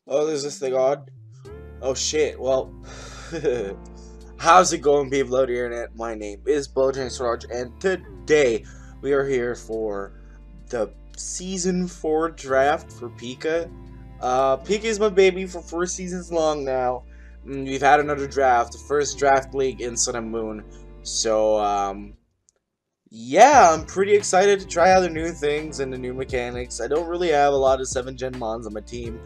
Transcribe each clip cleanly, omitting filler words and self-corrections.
Oh, there's this thing on. Oh shit. Well, how's it going, people out here? Internet? My name is Bojang Swaraj, and today we are here for the season 4 draft for Pika. Pika is my baby for 4 seasons long now. We've had another draft, the first draft league in Sun and Moon. So, yeah, I'm pretty excited to try out the new things and the new mechanics. I don't really have a lot of 7th gen mons on my team,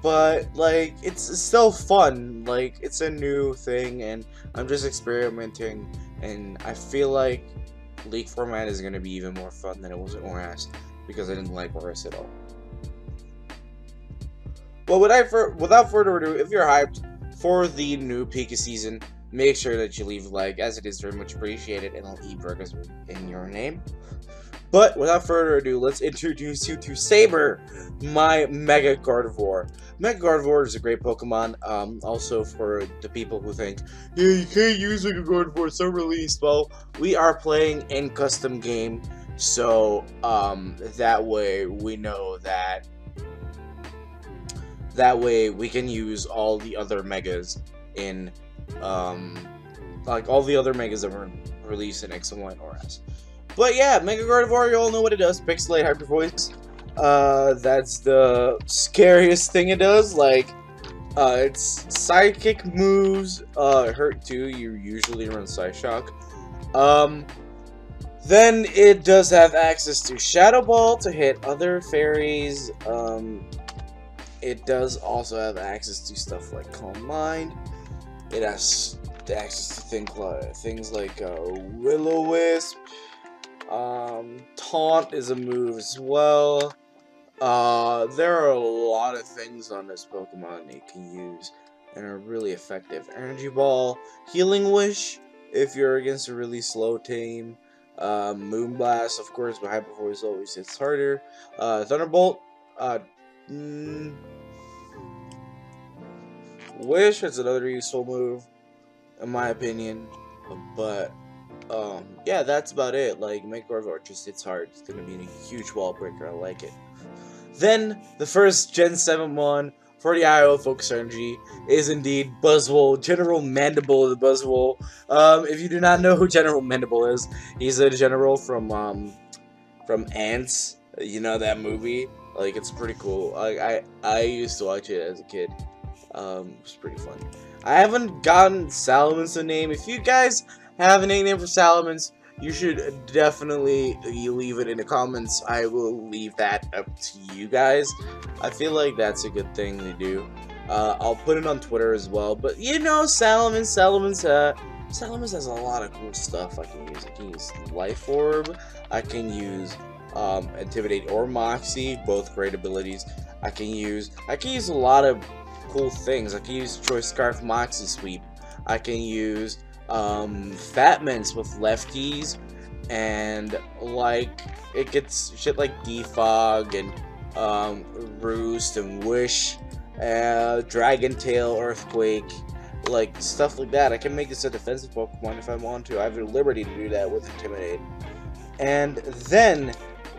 but like it's still fun. Like it's a new thing and I'm just experimenting, and I feel like league format is going to be even more fun than it was in ORAS because I didn't like ORAS at all. But without further ado, if you're hyped for the new Pika season, make sure that you leave a like, as it is very much appreciated, and I'll eat burgers in your name. But without further ado, let's introduce you to Saber, my Mega Gardevoir. Mega Gardevoir is a great Pokemon. Also for the people who think, yeah, you can't use Mega Gardevoir, it's not released. Well, we are playing in custom game, so that way we know that way we can use all the other megas in um like all the other megas that were released in X and Y and RS. But yeah, Mega Gardevoir, you all know what it does. Pixelate Hyper Voice. That's the scariest thing it does. Like, its sidekick moves hurt too. You usually run Psyshock. Um, then it does have access to Shadow Ball to hit other fairies. It does also have access to stuff like Calm Mind. It has access to things like Will-O-Wisp. Taunt is a move as well. There are a lot of things on this Pokemon you can use and are really effective. Energy Ball, Healing Wish if you're against a really slow team. Moonblast, of course, but Hyper Voice always hits harder. Thunderbolt, mm, Wish is another useful move, in my opinion. But yeah, that's about it. Like, Mega Gardevoir just hits hard. It's gonna be a huge wall breaker. I like it. Then the first Gen 7 one for the IO Focus Energy is indeed Buzzwole, General Mandible the Buzzwole. If you do not know who General Mandible is, he's a general from Ants. You know that movie? Like, it's pretty cool. I used to watch it as a kid. It was pretty fun. I haven't gotten Salamence a name. If you guys have a nickname for Salamence, you should definitely leave it in the comments. I will leave that up to you guys. I feel like that's a good thing to do. I'll put it on Twitter as well. But you know, Salamence has a lot of cool stuff I can use. I can use Life Orb. I can use Intimidate or Moxie, both great abilities. I can use a lot of cool things. I can use Choice Scarf Moxie Sweep. I can use Fat Mints with lefties, and like it gets shit like Defog and Roost and Wish, Dragon Tail, Earthquake, like stuff like that. I can make this a defensive Pokemon if I want to. I have the liberty to do that with Intimidate. And then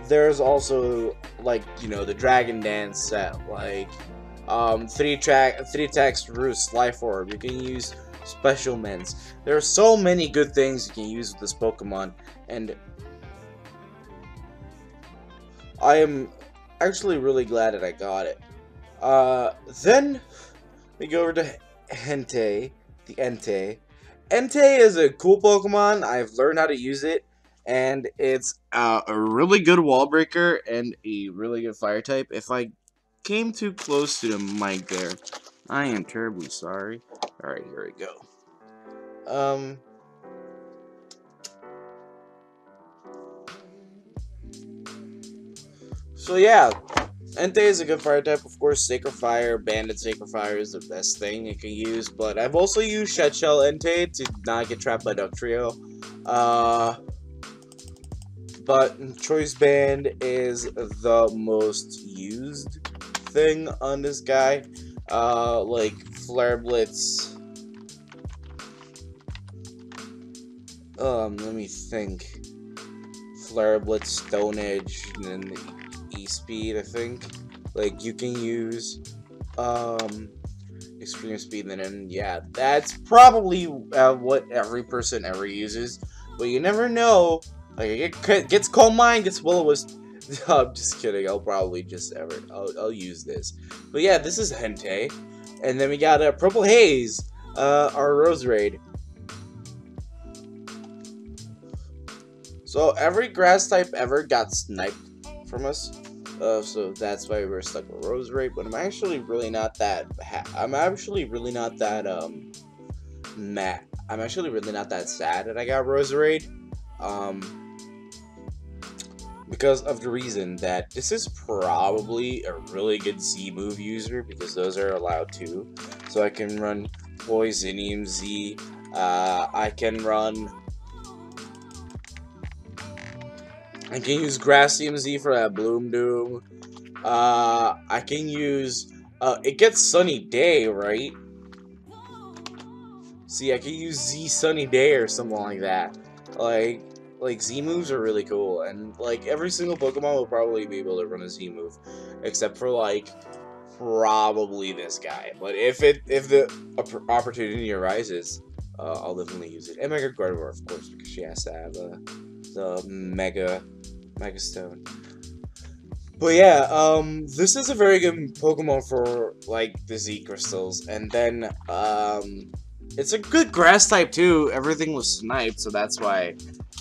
there's also, like, you know, the Dragon Dance set, like 3 attacks, Roost, Life Orb. You can use Special Mens. There are so many good things you can use with this Pokemon, and I am actually really glad that I got it. Then we go over to Entei, the Entei. Entei is a cool Pokemon. I've learned how to use it, and it's a really good wall breaker and a really good fire type. If I came too close to the mic there, I am terribly sorry. Alright, here we go. So yeah, Entei is a good fire type. Of course, Sacred Fire, Banded Sacred Fire is the best thing you can use, but I've also used Shed Shell Entei to not get trapped by Dugtrio. But Choice Band is the most used thing on this guy. Like Flare Blitz. Let me think. Flare Blitz, Stone Edge, and then E-Speed, I think. Like, you can use extreme speed, and yeah, that's probably what every person ever uses. But you never know. Like it gets Calm Mind, gets Will-O-Wisp. I'm just kidding. I'll probably just I'll use this. But yeah, this is Hentei, and then we got Purple Haze, our Roserade. So every grass type ever got sniped from us. So that's why we're stuck with Roserade. But I'm actually really not that. I'm actually really not that I'm actually really not that sad that I got Roserade. Because of the reason that this is probably a really good Z move user, because those are allowed too. So I can run Poisonium Z. I can use Grassium Z for that Bloom Doom. I can use it gets Sunny Day, right? See, I can use Z Sunny Day or something like that. Like Z moves are really cool, and like every single Pokemon will probably be able to run a Z move, except for like probably this guy. But if the opportunity arises, I'll definitely use it. And Mega Gardevoir, of course, because she has to have the Mega Stone. But yeah, this is a very good Pokemon for like the Z crystals, and then it's a good grass type too. Everything was sniped, so that's why.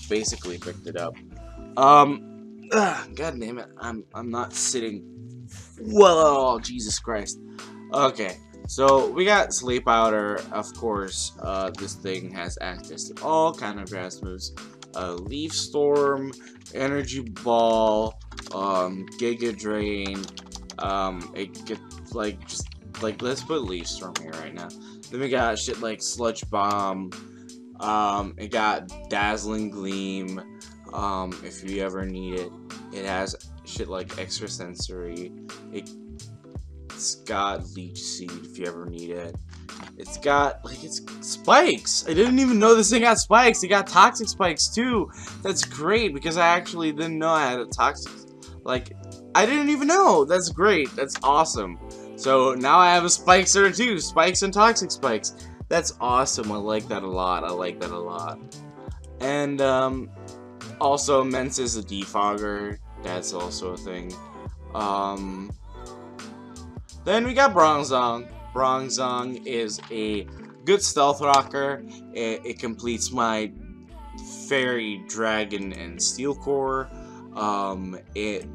Basically picked it up. God damn it, I'm not sitting. Whoa, Jesus Christ. Okay, so we got Sleep Powder, of course. This thing has access to all kind of grass moves. Leaf Storm, Energy Ball, Giga Drain. It gets let's put Leaf Storm here right now. Then we got shit like Sludge Bomb. It got Dazzling Gleam, if you ever need it. It has shit like Extrasensory. It's got Leech Seed if you ever need it. It's got, it's spikes! I didn't even know this thing got spikes! It got Toxic Spikes too! That's great, because I actually didn't know I had a Toxic, I didn't even know! That's great, that's awesome. So, now I have a Spikester too! Spikes and Toxic Spikes! That's awesome. I like that a lot. And also Mensa's a defogger. That's also a thing. Then we got Bronzong. Bronzong is a good stealth rocker. It completes my Fairy, Dragon, and Steel Core. It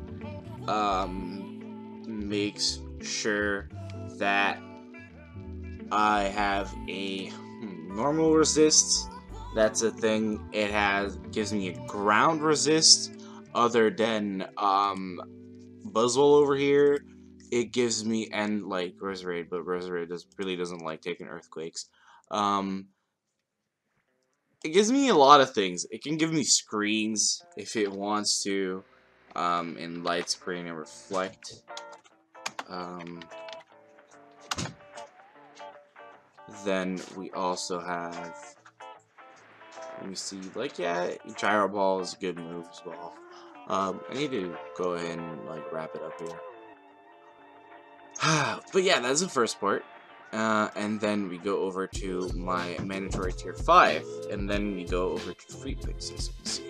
makes sure that I have a normal resist. That's a thing. It gives me a ground resist other than Buzzwole over here. It gives me, and like Roserade, but Roserade really doesn't like taking earthquakes. It gives me a lot of things. It can give me screens if it wants to, in Light Screen and Reflect. Then we also have, let me see, yeah, Gyro Ball is a good move as well. I need to go ahead and wrap it up here. But yeah, that's the first part. And then we go over to my mandatory tier 5, and then we go over to free picks, as you can see.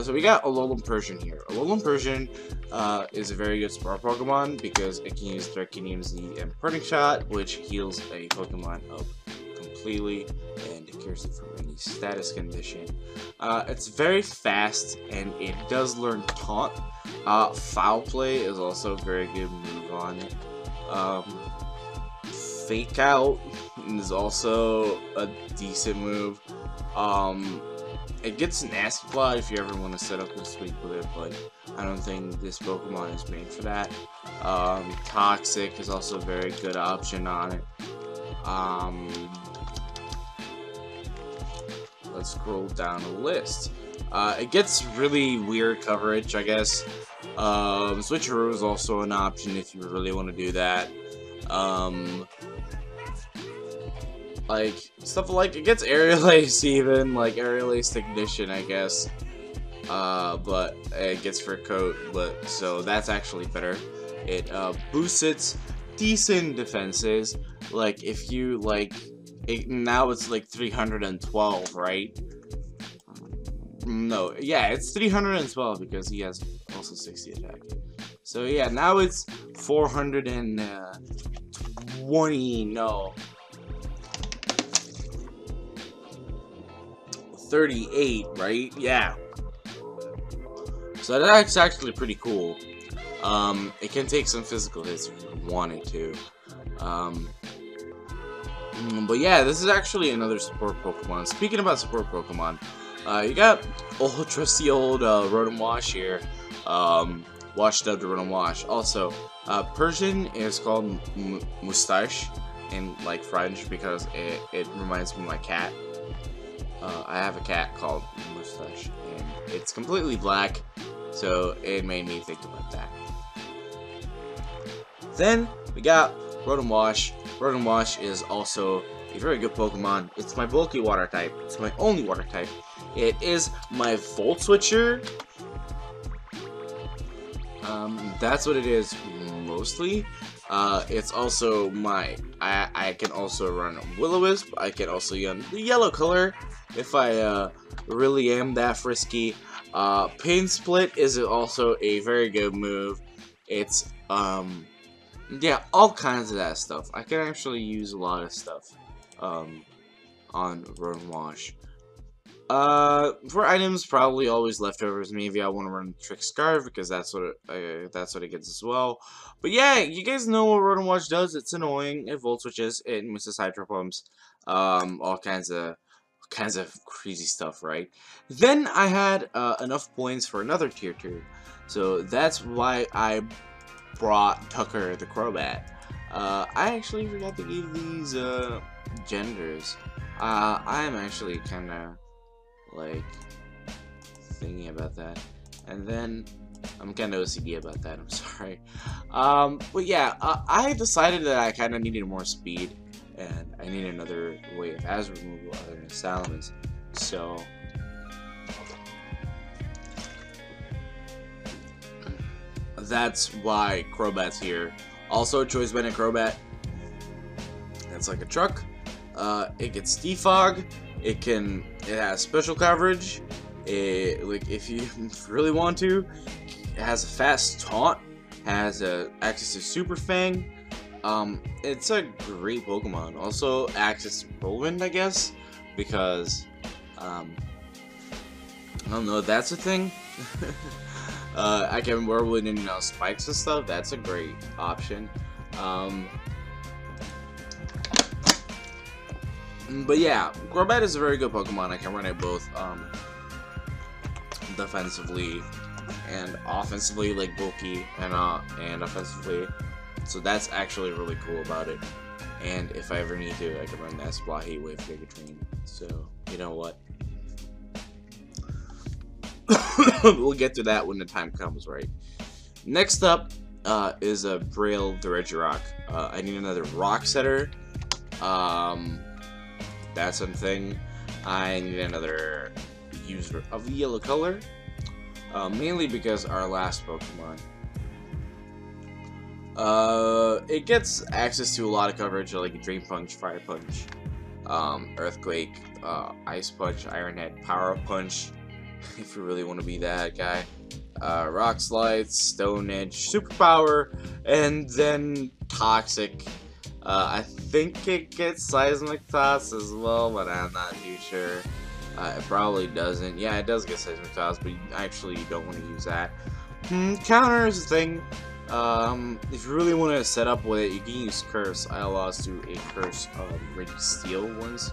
So we got Alolan Persian here. Alolan Persian is a very good support Pokemon because it can use Darkinium Z and Parting Shot, which heals a Pokemon up completely and cures it from any status condition. It's very fast and it does learn Taunt. Foul Play is also a very good move on it. Fake Out is also a decent move. It gets an Acid Plot if you ever want to set up a sweep with it, but I don't think this Pokemon is made for that. Toxic is also a very good option on it. Let's scroll down the list. It gets really weird coverage, I guess. Switcheroo is also an option if you really want to do that. Stuff it gets Aerial Ace even, Aerial Ace Technician, I guess. But it gets Fur Coat, so that's actually better. It boosts its decent defenses. Like if you like, now it's like 312, right? No, yeah, it's 312 because he has also 60 attack. So yeah, now it's 420. No, 38, right? Yeah. So that's actually pretty cool. It can take some physical hits if you wanted to. But yeah, this is actually another support Pokemon. Speaking about support Pokemon, you got old trusty old Rotom Wash here. Washed up to Rotom Wash. Also, Persian is called Mustache in like French because it reminds me of my cat. I have a cat called Mustache, and it's completely black, so it made me think about that. Then we got Rotom Wash. Rotom Wash is also a very good Pokemon. It's my bulky water type. It's my only water type. It is my Volt Switcher. That's what it is mostly. It's also my. I can also run Will-O-Wisp. I can also run the yellow color if I really am that frisky. Pain Split is also a very good move. It's yeah, all kinds of that stuff. I can actually use a lot of stuff on Rotom Wash. For items, probably always leftovers. Maybe I want to run Trick Scarf because that's what it gets as well. But yeah, you guys know what Rotom Wash does. It's annoying. It Volt Switches. It misses Hydro Pumps. All kinds of crazy stuff, right? Then I had enough points for another tier 2, so that's why I brought Tucker the Crobat. I actually forgot to give these genders. I am actually kind of like thinking about that, and then I'm kind of OCD about that. I'm sorry. But yeah, I decided that I kind of needed more speed, and I need another way of Azure removal other than Salamence. So that's why Crobat's here. Also, Choice Band Crobat. That's like a truck. It gets Defog. It has special coverage. Like if you really want to, it has a fast taunt. Has access to Super Fang. It's a great Pokemon. Also, access to Whirlwind, I guess, because I don't know if that's a thing. I can Whirlwind and spikes and stuff. That's a great option. But yeah, Crobat is a very good Pokemon. I can run it both defensively and offensively, like bulky and offensively. So that's actually really cool about it. And if I ever need to, I can run that Splat Heat Wave Giga. So you know what? We'll get to that when the time comes, right? Next up is a Braille the Regirock. I need another Rock Setter. That's something. I need another user of the yellow color. Mainly because our last Pokemon. It gets access to a lot of coverage like Drain Punch, Fire Punch, Earthquake, Ice Punch, Iron Head, Power Punch, if you really want to be that guy. Rock Slide, Stone Edge, Superpower, and then Toxic. I think it gets Seismic Toss as well, but I'm not too sure. It probably doesn't. Yeah, it does get Seismic Toss, but actually you don't want to use that. Counter is a thing. If you really want to set up with it, you can use Curse. I lost to a Curse Registeel once,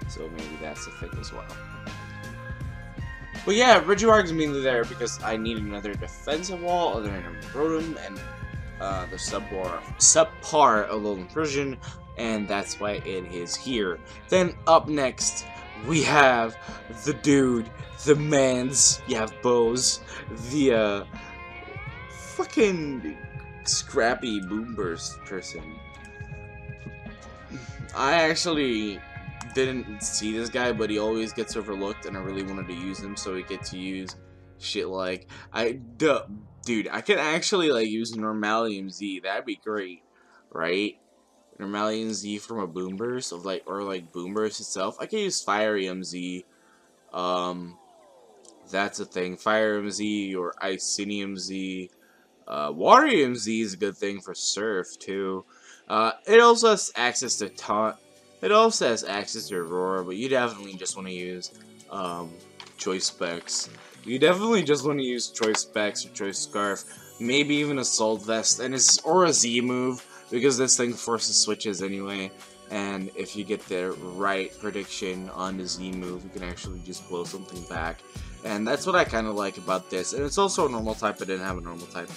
so maybe that's a thing as well. But yeah, Regirock is mainly there because I need another defensive wall other than Rotom and the subpar Alolan Persian, and that's why it is here. Then up next, we have the dude, the man's, you have Bose, the fucking scrappy Boomburst person. I actually didn't see this guy, but he always gets overlooked, and I really wanted to use him, so we get to use shit like dude, I can actually like use Normalium Z. That'd be great. right? Normalium Z from a Boom Burst of like, or like Boom Burst itself. I can use Fire EMZ. That's a thing. Fire EMZ or Icinium Z. Water EMZ is a good thing for Surf too. It also has access to Taunt. It also has access to Aurora, but you definitely just want to use Choice Specs. You definitely just want to use Choice Specs or Choice Scarf, maybe even Assault Vest, and or a Z move, because this thing forces switches anyway. And if you get the right prediction on the Z move, you can actually just blow something back. And that's what I kind of like about this. And it's also a normal type, I didn't have a normal type.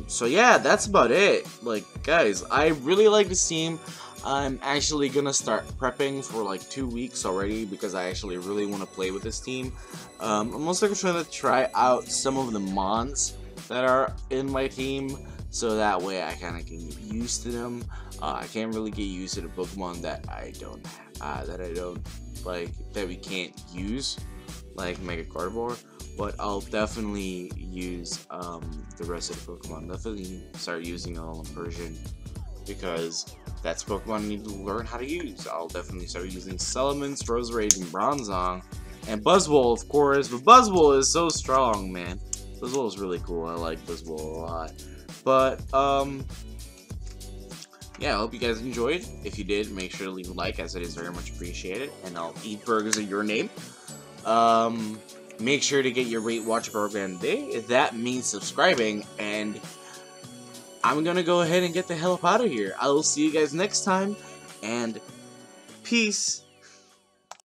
So yeah, that's about it. Like, guys, I really like this team. I'm actually gonna start prepping for like 2 weeks already because I actually really want to play with this team. I'm also trying to try out some of the mons that are in my team, so that way I kind of can get used to them. I can't really get used to the Pokemon that I don't like, that we can't use, like Mega Gardevoir. But I'll definitely use the rest of the Pokemon. Definitely start using all Immersion, because that's Pokemon I need to learn how to use. I'll definitely start using Salamence, Roserade, and Bronzong, and Buzzwole, of course. But Buzzwole is so strong, man. Buzzwole is really cool. I like Buzzwole a lot. But yeah, I hope you guys enjoyed. If you did, make sure to leave a like, as it is very much appreciated. And I'll eat burgers in your name. Make sure to get your Rate Watch program today. That means subscribing, and I'm gonna go ahead and get the hell up out of here. I will see you guys next time, and peace.